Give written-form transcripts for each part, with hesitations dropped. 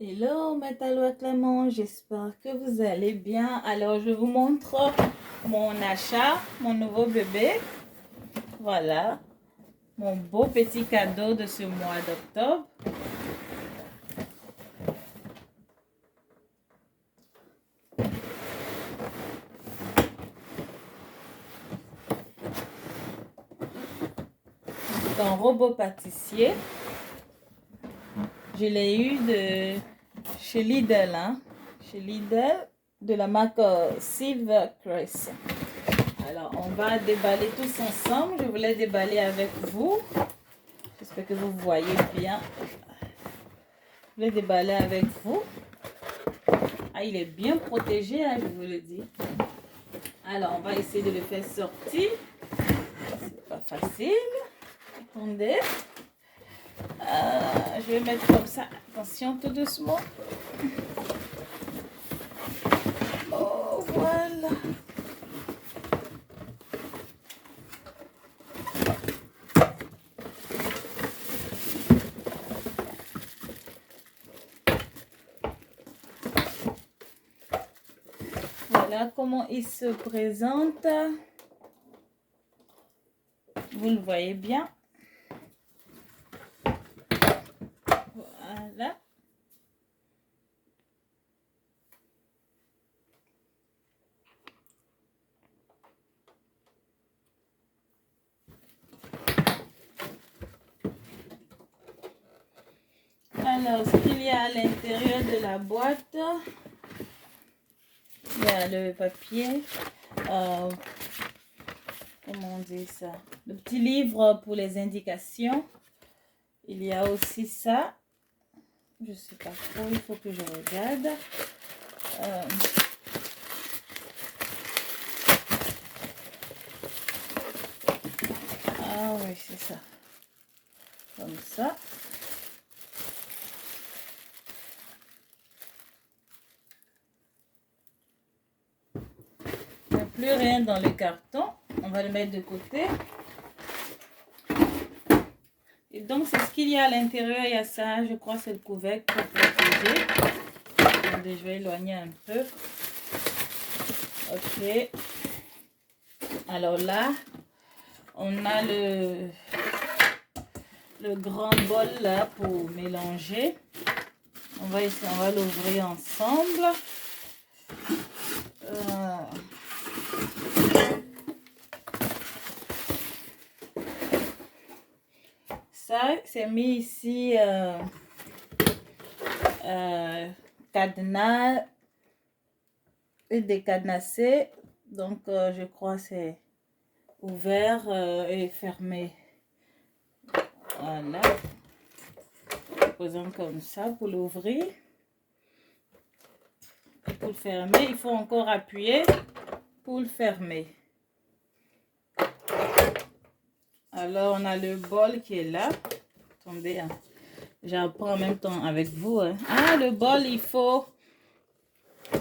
Hello Métallois Clément, j'espère que vous allez bien. Alors je vous montre mon achat, mon nouveau bébé. Voilà, mon beau petit cadeau de ce mois d'octobre. C'est un robot pâtissier. Je l'ai eu de chez Lidl, chez Lidl, de la marque Silvercrest. Alors, on va déballer tous ensemble. Je voulais déballer avec vous. J'espère que vous voyez bien. Je voulais déballer avec vous. Ah, il est bien protégé, je vous le dis. Alors, on va essayer de le faire sortir. C'est pas facile. Attendez. Je vais mettre comme ça. Attention, tout doucement. Oh, voilà. Voilà comment il se présente. Vous le voyez bien. Voilà. Alors, ce qu'il y a à l'intérieur de la boîte, il y a le papier, comment on dit ça, le petit livre pour les indications. Il y a aussi ça, je ne sais pas trop, il faut que je regarde. Ah oui, c'est ça, comme ça. Il n'y a plus rien dans le carton, on va le mettre de côté. Et donc, c'est ce qu'il y a à l'intérieur. Il y a ça, je crois, c'est le couvercle pour protéger. Attendez, je vais éloigner un peu. Ok. Alors là, on a le grand bol là pour mélanger. On va l'ouvrir ensemble. Ça, c'est mis ici cadenas et décadenassé. Donc, je crois c'est ouvert et fermé. Voilà. Posons comme ça pour l'ouvrir. Et pour le fermer, il faut encore appuyer pour le fermer. Alors, on a le bol qui est là. Attendez, j'apprends en même temps avec vous. Ah, le bol, il faut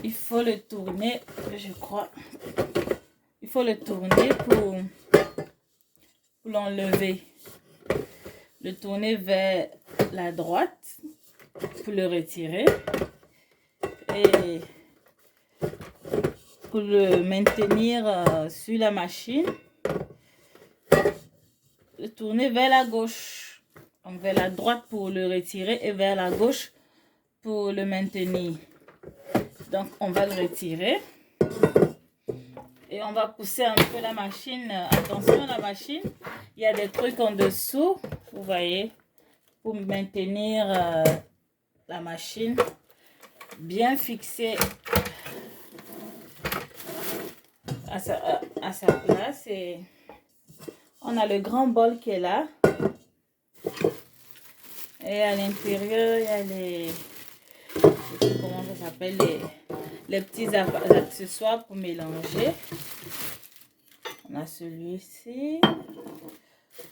le tourner, je crois. Il faut le tourner pour l'enlever. Le tourner vers la droite pour le retirer. Et pour le maintenir sur la machine, le tourner vers la gauche. Donc vers la droite pour le retirer et vers la gauche pour le maintenir. Donc on va le retirer. Et on va pousser un peu la machine. Attention, la machine, il y a des trucs en dessous, vous voyez, pour maintenir la machine bien fixée à sa place. Et on a le grand bol qui est là. Et à l'intérieur, il y a les... Comment ça s'appelle, les petits accessoires pour mélanger. On a celui-ci.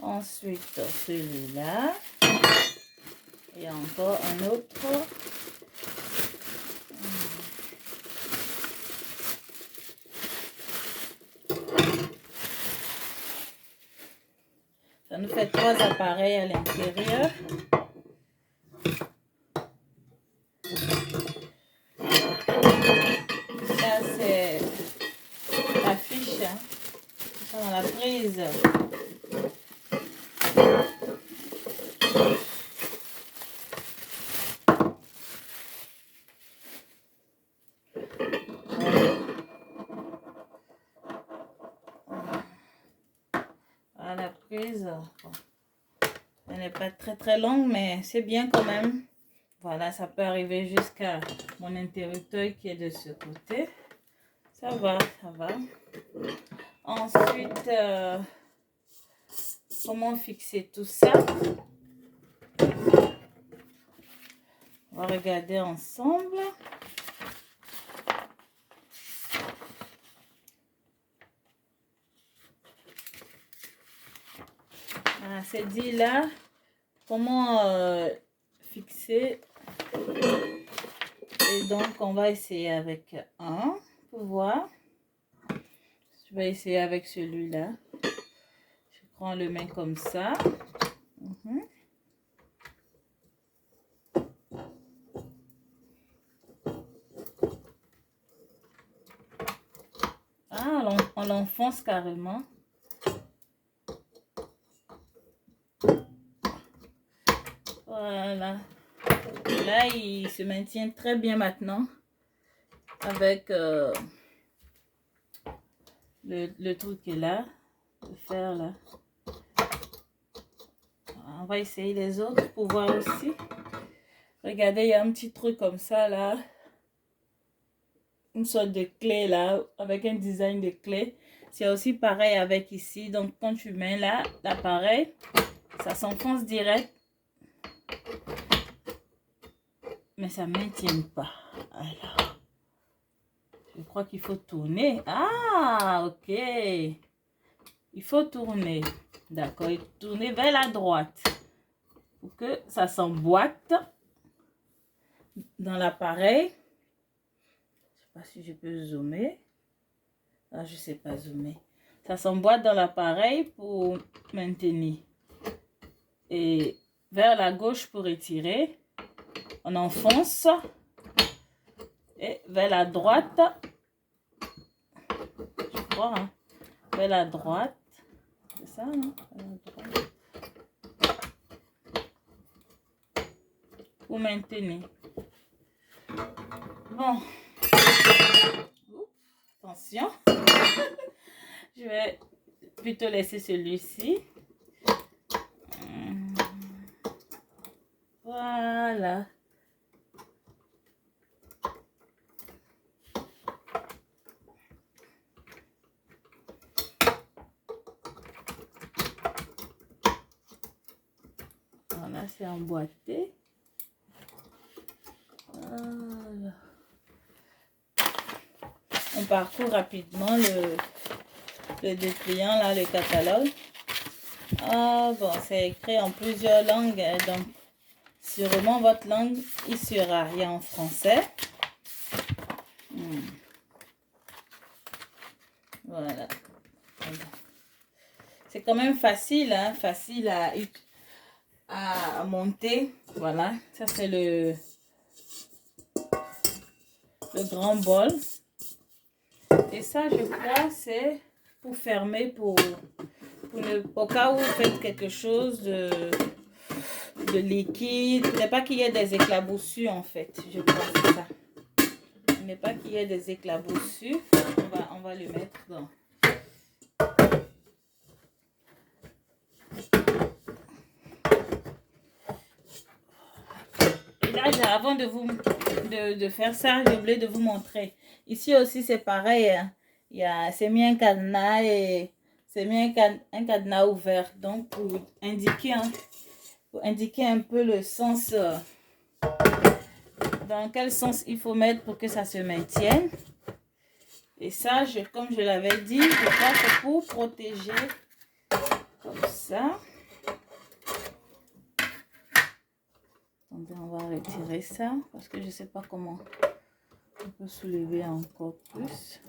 Ensuite, celui-là. Et encore un autre. Ça nous fait 3 appareils à l'intérieur. prise. Voilà la prise. Bon. Elle n'est pas très longue, mais c'est bien quand même. Voilà, ça peut arriver jusqu'à mon interrupteur qui est de ce côté. Ça va, ça va. Ensuite, comment fixer tout ça? On va regarder ensemble. Voilà, c'est dit là. Comment fixer? Et donc, on va essayer avec un pour voir. Je vais essayer avec celui-là. Je prends le main comme ça. Ah, on l'enfonce carrément. Voilà. Là, il se maintient très bien maintenant avec le truc qui est là, le fer là. On va essayer les autres pour voir aussi. Regardez, il y a un petit truc comme ça là. Une sorte de clé là, avec un design de clé. C'est aussi pareil avec ici. Donc, quand tu mets là, l'appareil, ça s'enfonce direct. Mais ça ne maintient pas. Alors, je crois qu'il faut tourner. Ah, ok. Il faut tourner. D'accord. Et tourner vers la droite. Pour que ça s'emboîte dans l'appareil. Je ne sais pas si je peux zoomer. Ah, je ne sais pas zoomer. Ça s'emboîte dans l'appareil pour maintenir. Et vers la gauche pour retirer. On enfonce. Et vers la droite. Je crois, hein. Vers la droite. C'est ça, non? Pour maintenir. Bon. Attention. Je vais plutôt laisser celui-ci. Voilà. Voilà, c'est emboîté. Voilà. On parcourt rapidement le dépliant, là, le catalogue. Ah bon, c'est écrit en plusieurs langues, donc sûrement votre langue il sera. Il y a en français. Voilà. C'est quand même facile, hein, facile à monter. Voilà, ça c'est le grand bol. Et ça, je crois, c'est pour fermer, au cas où vous faites quelque chose de liquide. Il n'est pas qu'il y ait des éclaboussures, en fait. Je crois que c'est ça. Il n'est pas qu'il y ait des éclaboussures. On va le mettre dans. Et là, avant de faire ça, j'ai oublié de vous montrer. Ici aussi, c'est pareil. Hein. C'est mis un cadenas et c'est mis un cadenas ouvert. Donc, pour indiquer un peu le sens, dans quel sens il faut mettre pour que ça se maintienne. Et ça, comme je l'avais dit, je crois que c'est pour protéger comme ça. Attendez, on va retirer ça parce que je ne sais pas comment on peut soulever encore plus.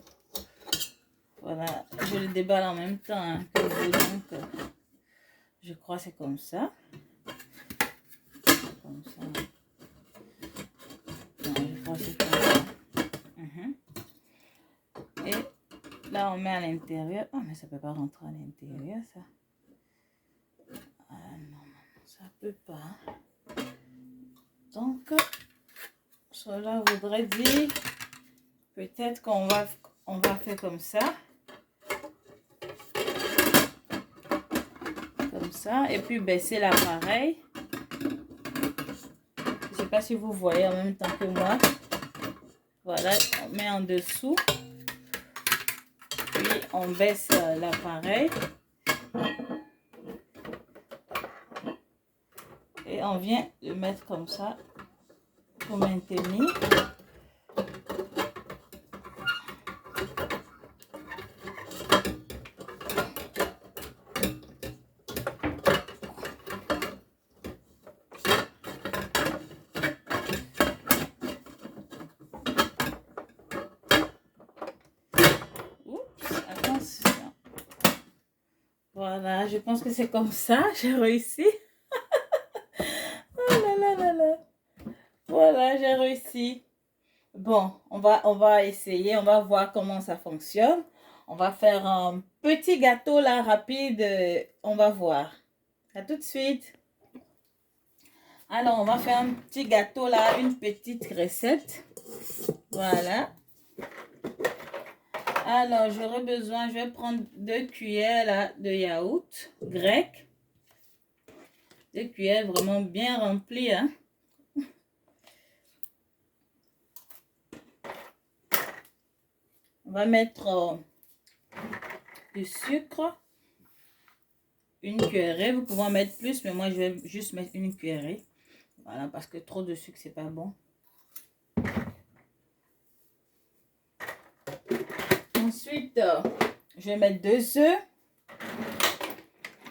Voilà, je le déballe en même temps hein, que vous, donc je crois que c'est comme ça. Comme ça. Non, je crois que c'est comme ça. Et Là, on met à l'intérieur. Ah, mais ça peut pas rentrer à l'intérieur, ça. Ah, non, ça peut pas. Donc, cela voudrait dire peut-être qu'on va faire comme ça. Comme ça. Et puis baisser l'appareil. Je sais pas si vous voyez en même temps que moi. Voilà, on met en dessous. Puis on baisse l'appareil. Et on vient le mettre comme ça pour maintenir. Voilà, je pense que c'est comme ça, j'ai réussi. Oh là là là là. Voilà, j'ai réussi. Bon, on va essayer, on va voir comment ça fonctionne. On va faire un petit gâteau là, rapide. On va voir. À tout de suite. Alors, on va faire un petit gâteau là, une petite recette. Voilà. Alors, j'aurai besoin, je vais prendre 2 cuillères là, de yaourt grec. 2 cuillères vraiment bien remplies. Hein. On va mettre du sucre. Une cuillerée. Vous pouvez en mettre plus, mais moi, je vais juste mettre une cuillerée. Voilà, parce que trop de sucre, c'est pas bon. Ensuite, je vais mettre 2 œufs.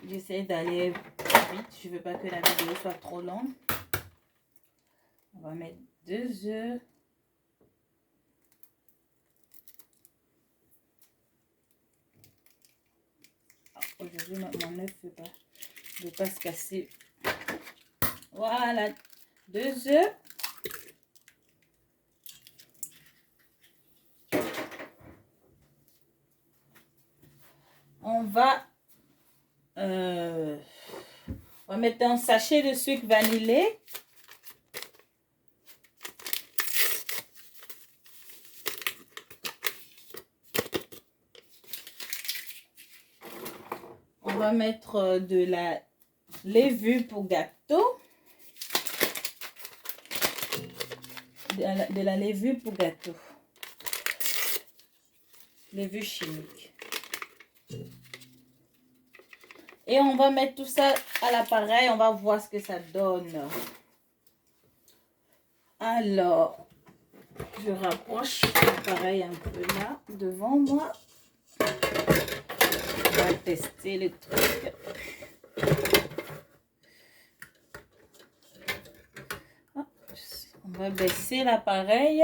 J'essaie d'aller vite. Je ne veux pas que la vidéo soit trop longue. On va mettre 2 œufs. Aujourd'hui, mon œuf ne veut pas se casser. Voilà, 2 œufs. On va mettre un sachet de sucre vanillé. On va mettre de la levure pour gâteau. De la levure pour gâteau. Levure chimique. Et on va mettre tout ça à l'appareil. On va voir ce que ça donne. Alors, je rapproche l'appareil un peu là, devant moi. On va tester le truc. On va baisser l'appareil.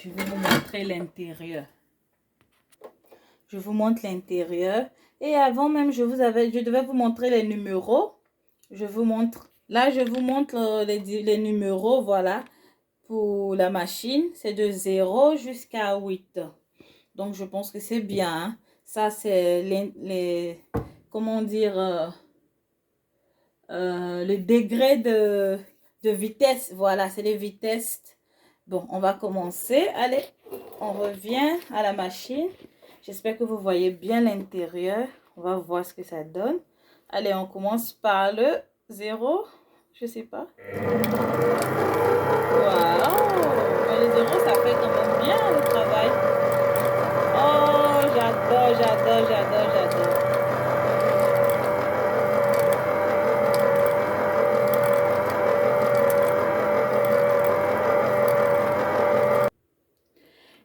Je vais vous montrer l'intérieur. Je vous montre l'intérieur. Et avant même, je devais vous montrer les numéros. Je vous montre. Là, je vous montre les numéros, voilà. Pour la machine, c'est de 0 jusqu'à 8. Donc, je pense que c'est bien. Hein. Ça, c'est comment dire, le degré de vitesse. Voilà, c'est les vitesses. Bon, on va commencer. Allez, on revient à la machine. J'espère que vous voyez bien l'intérieur. On va voir ce que ça donne. Allez, on commence par le 0. Je sais pas. Waouh! Le 0, ça fait quand même bien le travail. Oh, j'adore, j'adore, j'adore, j'adore.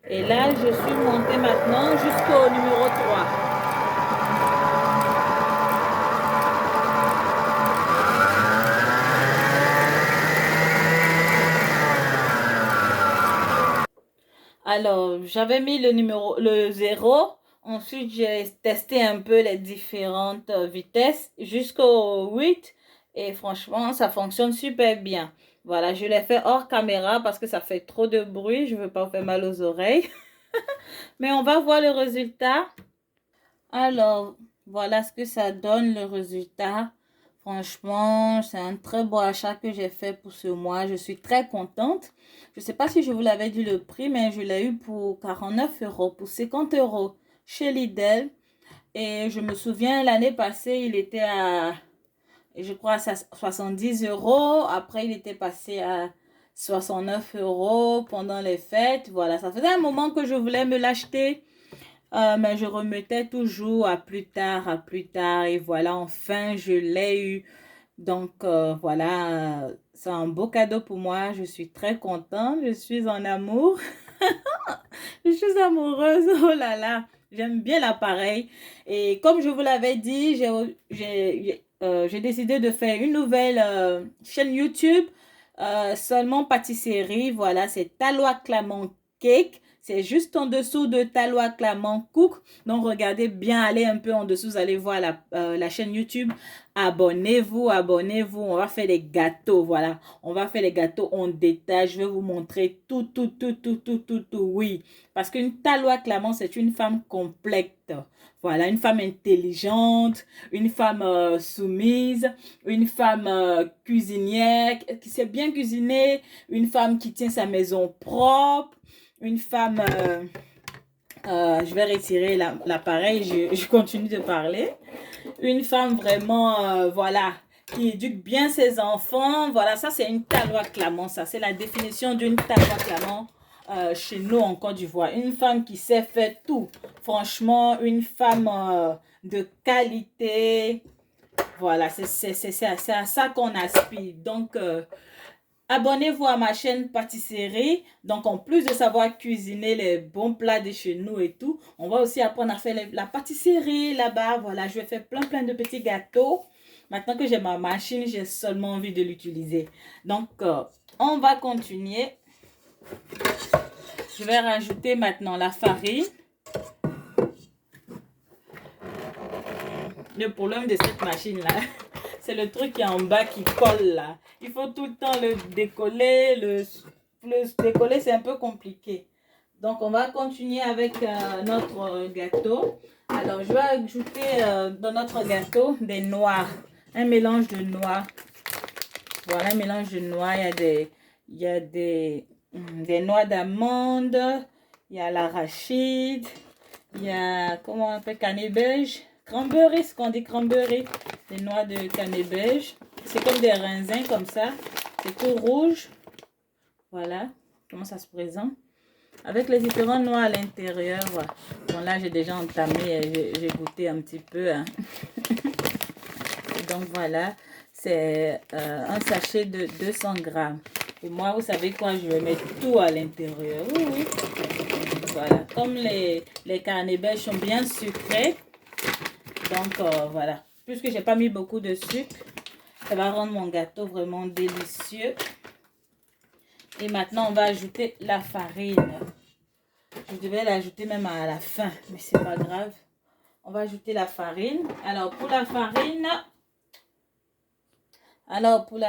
Et là, je suis montée maintenant jusqu'au numéro 3. Alors, j'avais mis le 0. Ensuite, j'ai testé un peu les différentes vitesses jusqu'au 8. Et franchement, ça fonctionne super bien. Voilà, je l'ai fait hors caméra parce que ça fait trop de bruit. Je ne veux pas vous faire mal aux oreilles. Mais on va voir le résultat. Alors, voilà ce que ça donne, le résultat. Franchement, c'est un très beau achat que j'ai fait pour ce mois. Je suis très contente. Je ne sais pas si je vous l'avais dit le prix, mais je l'ai eu pour 49 euros, pour 50 euros chez Lidl. Et je me souviens, l'année passée, il était à, je crois, à 70 euros. Après, il était passé à 69 euros pendant les fêtes. Voilà, ça faisait un moment que je voulais me l'acheter. Mais je remettais toujours à plus tard, à plus tard. Et voilà, enfin, je l'ai eu. Donc, voilà, c'est un beau cadeau pour moi. Je suis très contente. Je suis en amour. Je suis amoureuse. Oh là là. J'aime bien l'appareil. Et comme je vous l'avais dit, j'ai décidé de faire une nouvelle chaîne YouTube seulement pâtisserie. Voilà, c'est Talois Clamant Cake. C'est juste en dessous de Talois Clamant Cook. Donc, regardez bien, allez un peu en dessous, vous allez voir la chaîne YouTube. Abonnez-vous, abonnez-vous. On va faire des gâteaux, voilà. On va faire les gâteaux en détail. Je vais vous montrer tout, tout, tout, tout, tout, tout, tout. Oui, parce qu'une Talois Clamant, c'est une femme complète. Voilà, une femme intelligente, une femme soumise, une femme cuisinière qui sait bien cuisiner, une femme qui tient sa maison propre, une femme... je vais retirer l'appareil, je continue de parler. Une femme vraiment, voilà, qui éduque bien ses enfants. Voilà, ça c'est une Talois Clamant, ça c'est la définition d'une Talois Clamant chez nous en Côte d'Ivoire. Une femme qui sait faire tout. Franchement, une femme de qualité. Voilà, c'est à ça qu'on aspire. Donc, abonnez-vous à ma chaîne pâtisserie. Donc, en plus de savoir cuisiner les bons plats de chez nous et tout, on va aussi apprendre à faire la pâtisserie là-bas. Voilà, je vais faire plein de petits gâteaux. Maintenant que j'ai ma machine, j'ai seulement envie de l'utiliser. Donc, on va continuer. Je vais rajouter maintenant la farine. Le problème de cette machine-là, c'est le truc qui est en bas qui colle là. Il faut tout le temps le décoller. Le décoller, c'est un peu compliqué. Donc, on va continuer avec notre gâteau. Alors, je vais ajouter dans notre gâteau des noix. Un mélange de noix. Voilà, un mélange de noix. Il y a des noix d'amande. Il y a l'arachide. Il y a, comment on appelle, cannabis. Cranberry, ce qu'on dit cranberry. Des noix de cannabis. C'est comme des raisins comme ça. C'est tout rouge. Voilà comment ça se présente. Avec les différents noix à l'intérieur. Voilà. Bon, là, j'ai déjà entamé. J'ai goûté un petit peu. Hein. Donc, voilà. C'est un sachet de 200 grammes. Et moi, vous savez quoi? Je vais mettre tout à l'intérieur. Oui, oui. Voilà. Comme les cannabis sont bien sucrés. Donc, voilà. Puisque j'ai pas mis beaucoup de sucre, ça va rendre mon gâteau vraiment délicieux. Et maintenant, on va ajouter la farine. Je devais l'ajouter même à la fin, mais c'est pas grave. On va ajouter la farine. Alors, pour la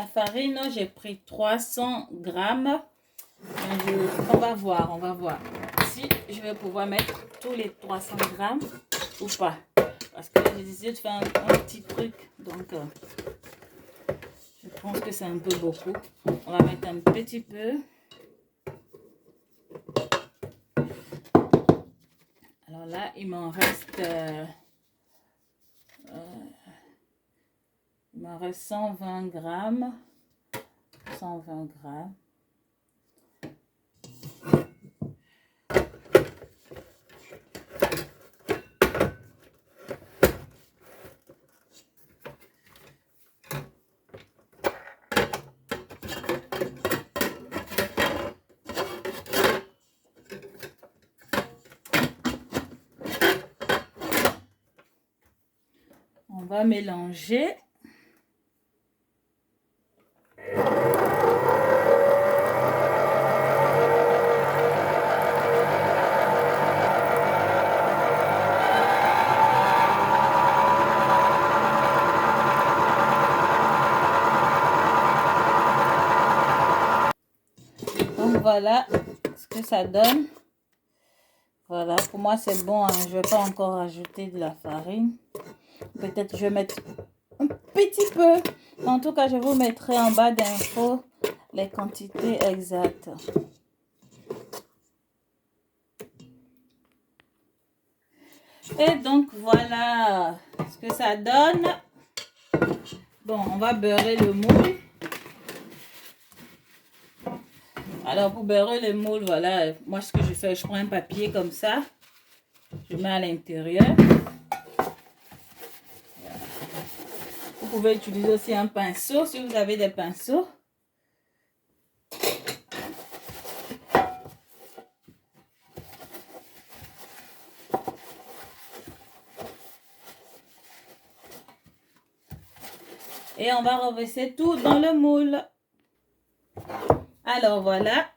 farine, j'ai pris 300 grammes. On va voir si je vais pouvoir mettre tous les 300 grammes ou pas. Parce que j'ai décidé de faire un petit truc. Donc, je pense que c'est un peu beaucoup. On va mettre un petit peu. Alors là, il m'en reste 120 grammes. 120 grammes. On va mélanger. voilà ce que ça donne. Voilà, pour moi c'est bon, hein. Je ne vais pas encore ajouter de la farine. Peut-être je vais mettre un petit peu. En tout cas, je vous mettrai en bas d'infos les quantités exactes. Et donc voilà ce que ça donne. Bon, on va beurrer le moule. Alors pour beurrer le moule, voilà, moi ce que je fais, je prends un papier comme ça. Je mets à l'intérieur. Vous pouvez utiliser aussi un pinceau si vous avez des pinceaux. Et on va reverser tout dans le moule. Alors voilà.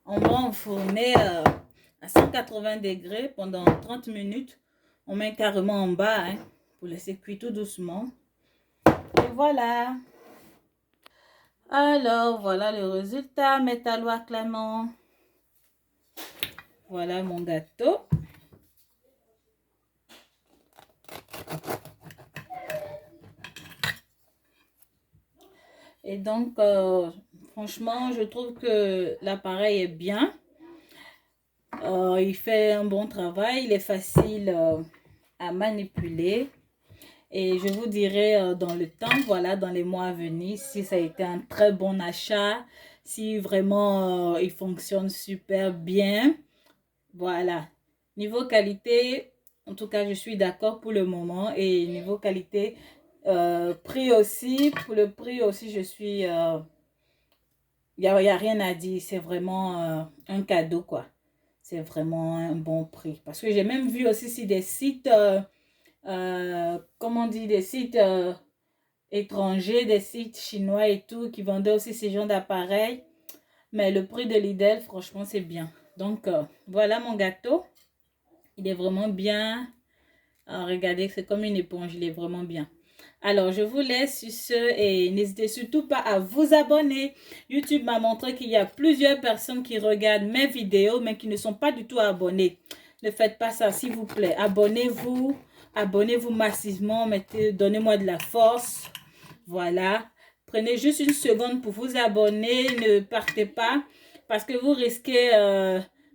On va enfourner à 180 degrés pendant 30 minutes. On met carrément en bas hein, pour laisser cuire tout doucement. Et voilà. Alors voilà le résultat. Mes talois Clément. Voilà mon gâteau. Et donc, franchement, je trouve que l'appareil est bien. Il fait un bon travail. Il est facile à manipuler. Et je vous dirai dans le temps, voilà, dans les mois à venir, si ça a été un très bon achat, si vraiment il fonctionne super bien. Voilà. Niveau qualité, en tout cas, je suis d'accord pour le moment. Et niveau qualité, prix aussi, pour le prix aussi, je suis... y a rien à dire. C'est vraiment un cadeau, quoi. C'est vraiment un bon prix. Parce que j'ai même vu aussi sur des sites... comment on dit, des sites étrangers, des sites chinois et tout, qui vendaient aussi ces genres d'appareils. Mais le prix de Lidl, franchement, c'est bien. Donc, voilà mon gâteau. Il est vraiment bien. Regardez, c'est comme une éponge. Il est vraiment bien. Alors, je vous laisse sur ce et n'hésitez surtout pas à vous abonner. YouTube m'a montré qu'il y a plusieurs personnes qui regardent mes vidéos, mais qui ne sont pas du tout abonnées. Ne faites pas ça, s'il vous plaît. Abonnez-vous. Abonnez-vous massivement. Donnez-moi de la force. Voilà. Prenez juste une seconde pour vous abonner. Ne partez pas parce que vous risquez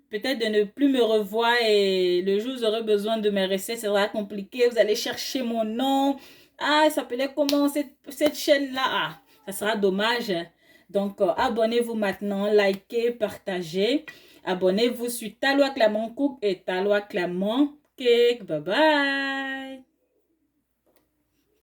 peut-être de ne plus me revoir et le jour où vous aurez besoin de mes recettes, ça sera compliqué. Vous allez chercher mon nom. Ah, il s'appelait comment cette chaîne-là? Ah, ça sera dommage. Donc, abonnez-vous maintenant, likez, partagez. Abonnez-vous sur Talois Clément Cook et Talois Clément Cake. Bye bye.